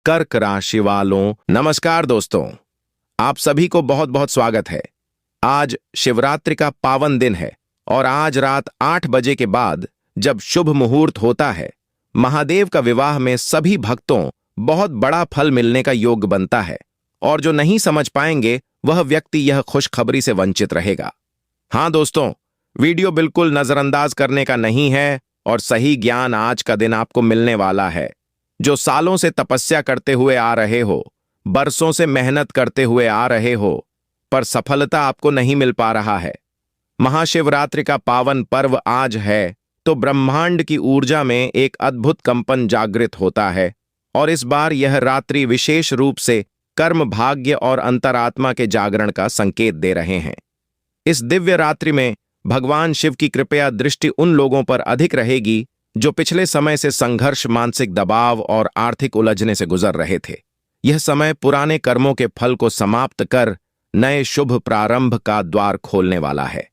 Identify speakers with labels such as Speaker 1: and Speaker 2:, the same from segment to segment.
Speaker 1: कर्क राशि वालों, नमस्कार दोस्तों। आप सभी को बहुत बहुत स्वागत है। आज शिवरात्रि का पावन दिन है और आज रात 8 बजे के बाद जब शुभ मुहूर्त होता है, महादेव का विवाह में सभी भक्तों बहुत बड़ा फल मिलने का योग बनता है और जो नहीं समझ पाएंगे वह व्यक्ति यह खुशखबरी से वंचित रहेगा। हाँ दोस्तों, वीडियो बिल्कुल नजरअंदाज करने का नहीं है और सही ज्ञान आज का दिन आपको मिलने वाला है। जो सालों से तपस्या करते हुए आ रहे हो, बरसों से मेहनत करते हुए आ रहे हो, पर सफलता आपको नहीं मिल पा रहा है। महाशिवरात्रि का पावन पर्व आज है तो ब्रह्मांड की ऊर्जा में एक अद्भुत कंपन जागृत होता है और इस बार यह रात्रि विशेष रूप से कर्म, भाग्य और अंतरात्मा के जागरण का संकेत दे रहे हैं। इस दिव्य रात्रि में भगवान शिव की कृपया दृष्टि उन लोगों पर अधिक रहेगी जो पिछले समय से संघर्ष, मानसिक दबाव और आर्थिक उलझने से गुजर रहे थे। यह समय पुराने कर्मों के फल को समाप्त कर नए शुभ प्रारंभ का द्वार खोलने वाला है।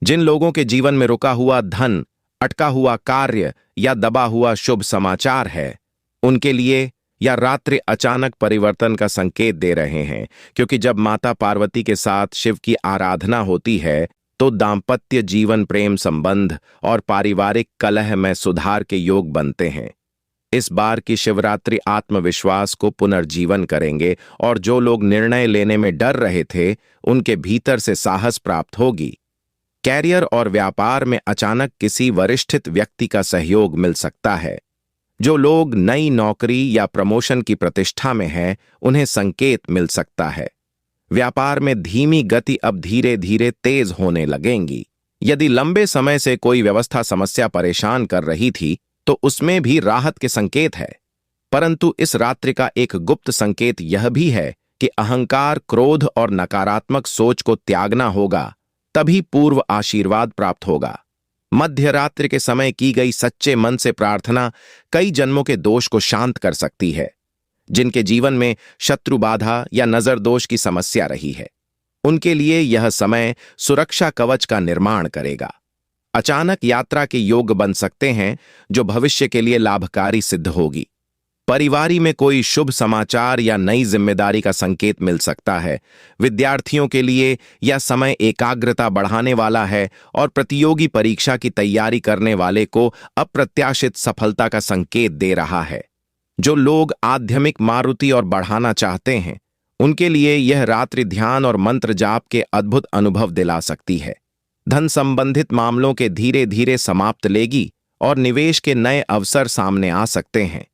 Speaker 1: जिन लोगों के जीवन में रुका हुआ धन, अटका हुआ कार्य या दबा हुआ शुभ समाचार है, उनके लिए यह रात्रि अचानक परिवर्तन का संकेत दे रहे हैं, क्योंकि जब माता पार्वती के साथ शिव की आराधना होती है तो दाम्पत्य जीवन, प्रेम संबंध और पारिवारिक कलह में सुधार के योग बनते हैं। इस बार की शिवरात्रि आत्मविश्वास को पुनर्जीवन करेंगे और जो लोग निर्णय लेने में डर रहे थे, उनके भीतर से साहस प्राप्त होगी। कैरियर और व्यापार में अचानक किसी वरिष्ठ व्यक्ति का सहयोग मिल सकता है। जो लोग नई नौकरी या प्रमोशन की प्रतिष्ठा में हैं, उन्हें संकेत मिल सकता है। व्यापार में धीमी गति अब धीरे धीरे तेज होने लगेंगी। यदि लंबे समय से कोई व्यवस्था समस्या परेशान कर रही थी तो उसमें भी राहत के संकेत है। परंतु इस रात्रि का एक गुप्त संकेत यह भी है कि अहंकार, क्रोध और नकारात्मक सोच को त्यागना होगा, तभी पूर्व आशीर्वाद प्राप्त होगा। मध्य रात्रि के समय की गई सच्चे मन से प्रार्थना कई जन्मों के दोष को शांत कर सकती है। जिनके जीवन में शत्रु बाधा या नजर दोष की समस्या रही है, उनके लिए यह समय सुरक्षा कवच का निर्माण करेगा। अचानक यात्रा के योग बन सकते हैं जो भविष्य के लिए लाभकारी सिद्ध होगी। परिवार में कोई शुभ समाचार या नई जिम्मेदारी का संकेत मिल सकता है। विद्यार्थियों के लिए यह समय एकाग्रता बढ़ाने वाला है और प्रतियोगी परीक्षा की तैयारी करने वाले को अप्रत्याशित सफलता का संकेत दे रहा है। जो लोग आध्यात्मिक मारुति और बढ़ाना चाहते हैं, उनके लिए यह रात्रि ध्यान और मंत्र जाप के अद्भुत अनुभव दिला सकती है। धन संबंधित मामलों के धीरे धीरे समाप्त लेगी और निवेश के नए अवसर सामने आ सकते हैं,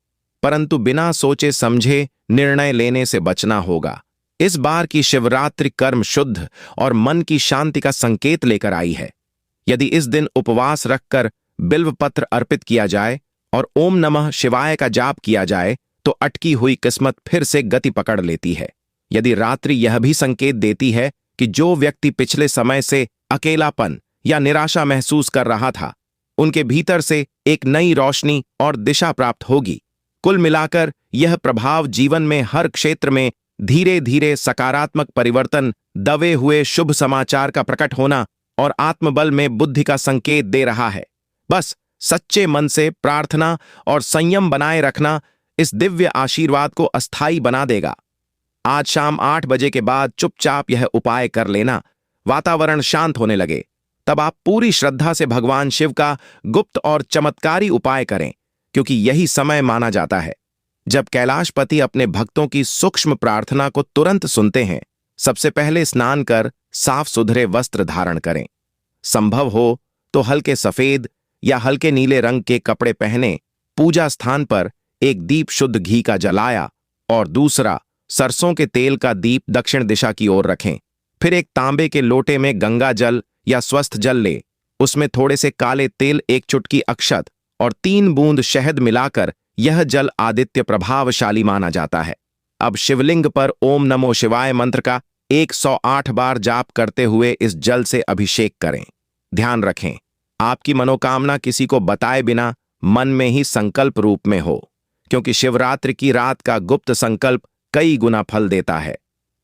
Speaker 1: परंतु बिना सोचे समझे निर्णय लेने से बचना होगा। इस बार की शिवरात्रि कर्म शुद्ध और मन की शांति का संकेत लेकर आई है। यदि इस दिन उपवास रखकर बिल्व पत्र अर्पित किया जाए और ओम नमः शिवाय का जाप किया जाए तो अटकी हुई किस्मत फिर से गति पकड़ लेती है। यदि रात्रि यह भी संकेत देती है कि जो व्यक्ति पिछले समय से अकेलापन या निराशा महसूस कर रहा था, उनके भीतर से एक नई रोशनी और दिशा प्राप्त होगी। कुल मिलाकर यह प्रभाव जीवन में हर क्षेत्र में धीरे धीरे सकारात्मक परिवर्तन, दबे हुए शुभ समाचार का प्रकट होना और आत्मबल में बुद्धि का संकेत दे रहा है। बस सच्चे मन से प्रार्थना और संयम बनाए रखना इस दिव्य आशीर्वाद को अस्थायी बना देगा। आज शाम 8 बजे के बाद चुपचाप यह उपाय कर लेना। वातावरण शांत होने लगे तब आप पूरी श्रद्धा से भगवान शिव का गुप्त और चमत्कारी उपाय करें, क्योंकि यही समय माना जाता है जब कैलाशपति अपने भक्तों की सूक्ष्म प्रार्थना को तुरंत सुनते हैं। सबसे पहले स्नान कर साफ सुथरे वस्त्र धारण करें। संभव हो तो हल्के सफेद या हल्के नीले रंग के कपड़े पहने पूजा स्थान पर एक दीप शुद्ध घी का जलाया और दूसरा सरसों के तेल का दीप दक्षिण दिशा की ओर रखें। फिर एक तांबे के लोटे में गंगा जल या स्वस्थ जल ले, उसमें थोड़े से काले तेल, 1 चुटकी अक्षत और 3 बूंद शहद मिलाकर यह जल आदित्य प्रभावशाली माना जाता है। अब शिवलिंग पर ओम नमो शिवाय मंत्र का 108 बार जाप करते हुए इस जल से अभिषेक करें। ध्यान रखें, आपकी मनोकामना किसी को बताए बिना मन में ही संकल्प रूप में हो, क्योंकि शिवरात्रि की रात का गुप्त संकल्प कई गुना फल देता है।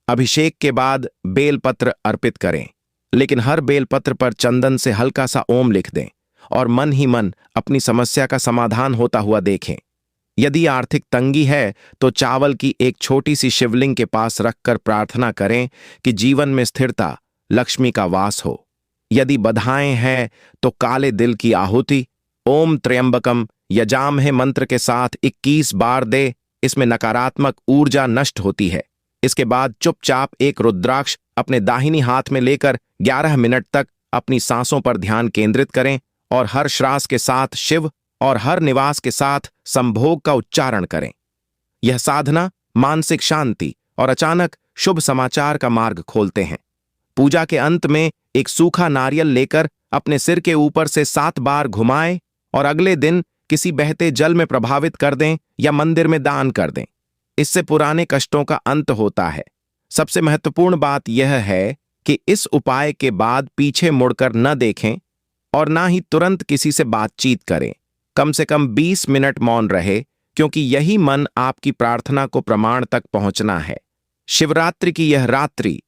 Speaker 1: अभिषेक के बाद बेलपत्र अर्पित करें, लेकिन हर बेलपत्र पर चंदन से हल्का सा ओम लिख दें और मन ही मन अपनी समस्या का समाधान होता हुआ देखें। यदि आर्थिक तंगी है तो चावल की एक छोटी सी शिवलिंग के पास रखकर प्रार्थना करें कि जीवन में स्थिरता, लक्ष्मी का वास हो। यदि बाधाएं हैं तो काले दिल की आहुति, ओम त्र्यंबकम यजामहे मंत्र के साथ 21 बार दे। इसमें नकारात्मक ऊर्जा नष्ट होती है। इसके बाद चुपचाप एक रुद्राक्ष अपने दाहिनी हाथ में लेकर 11 मिनट तक अपनी सांसों पर ध्यान केंद्रित करें और हर श्वास के साथ शिव और हर निवास के साथ संभोग का उच्चारण करें। यह साधना मानसिक शांति और अचानक शुभ समाचार का मार्ग खोलते हैं। पूजा के अंत में एक सूखा नारियल लेकर अपने सिर के ऊपर से 7 बार घुमाएं और अगले दिन किसी बहते जल में प्रभावित कर दें या मंदिर में दान कर दें। इससे पुराने कष्टों का अंत होता है। सबसे महत्वपूर्ण बात यह है कि इस उपाय के बाद पीछे मुड़कर न देखें और ना ही तुरंत किसी से बातचीत करें। कम से कम 20 मिनट मौन रहे, क्योंकि यही मन आपकी प्रार्थना को प्रमाण तक पहुंचना है। शिवरात्रि की यह रात्रि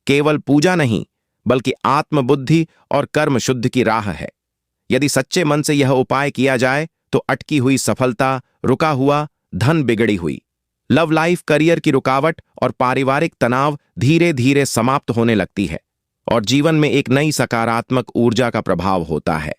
Speaker 1: केवल पूजा नहीं, बल्कि आत्मबुद्धि और कर्म शुद्ध की राह है। यदि सच्चे मन से यह उपाय किया जाए तो अटकी हुई सफलता, रुका हुआ धन, बिगड़ी हुई लव लाइफ, करियर की रुकावट और पारिवारिक तनाव धीरे धीरे समाप्त होने लगती है और जीवन में एक नई सकारात्मक ऊर्जा का प्रभाव होता है।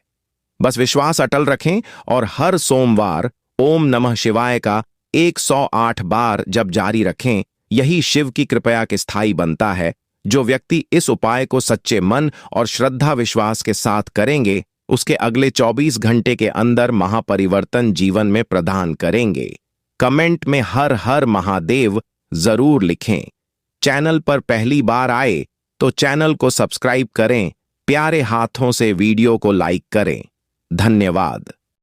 Speaker 1: बस विश्वास अटल रखें और हर सोमवार ओम नमः शिवाय का 108 बार जप जारी रखें। यही शिव की कृपया के स्थायी बनता है। जो व्यक्ति इस उपाय को सच्चे मन और श्रद्धा विश्वास के साथ करेंगे, उसके अगले 24 घंटे के अंदर महापरिवर्तन जीवन में प्रदान करेंगे। कमेंट में हर हर महादेव जरूर लिखें। चैनल पर पहली बार आए तो चैनल को सब्सक्राइब करें। प्यारे हाथों से वीडियो को लाइक करें। धन्यवाद।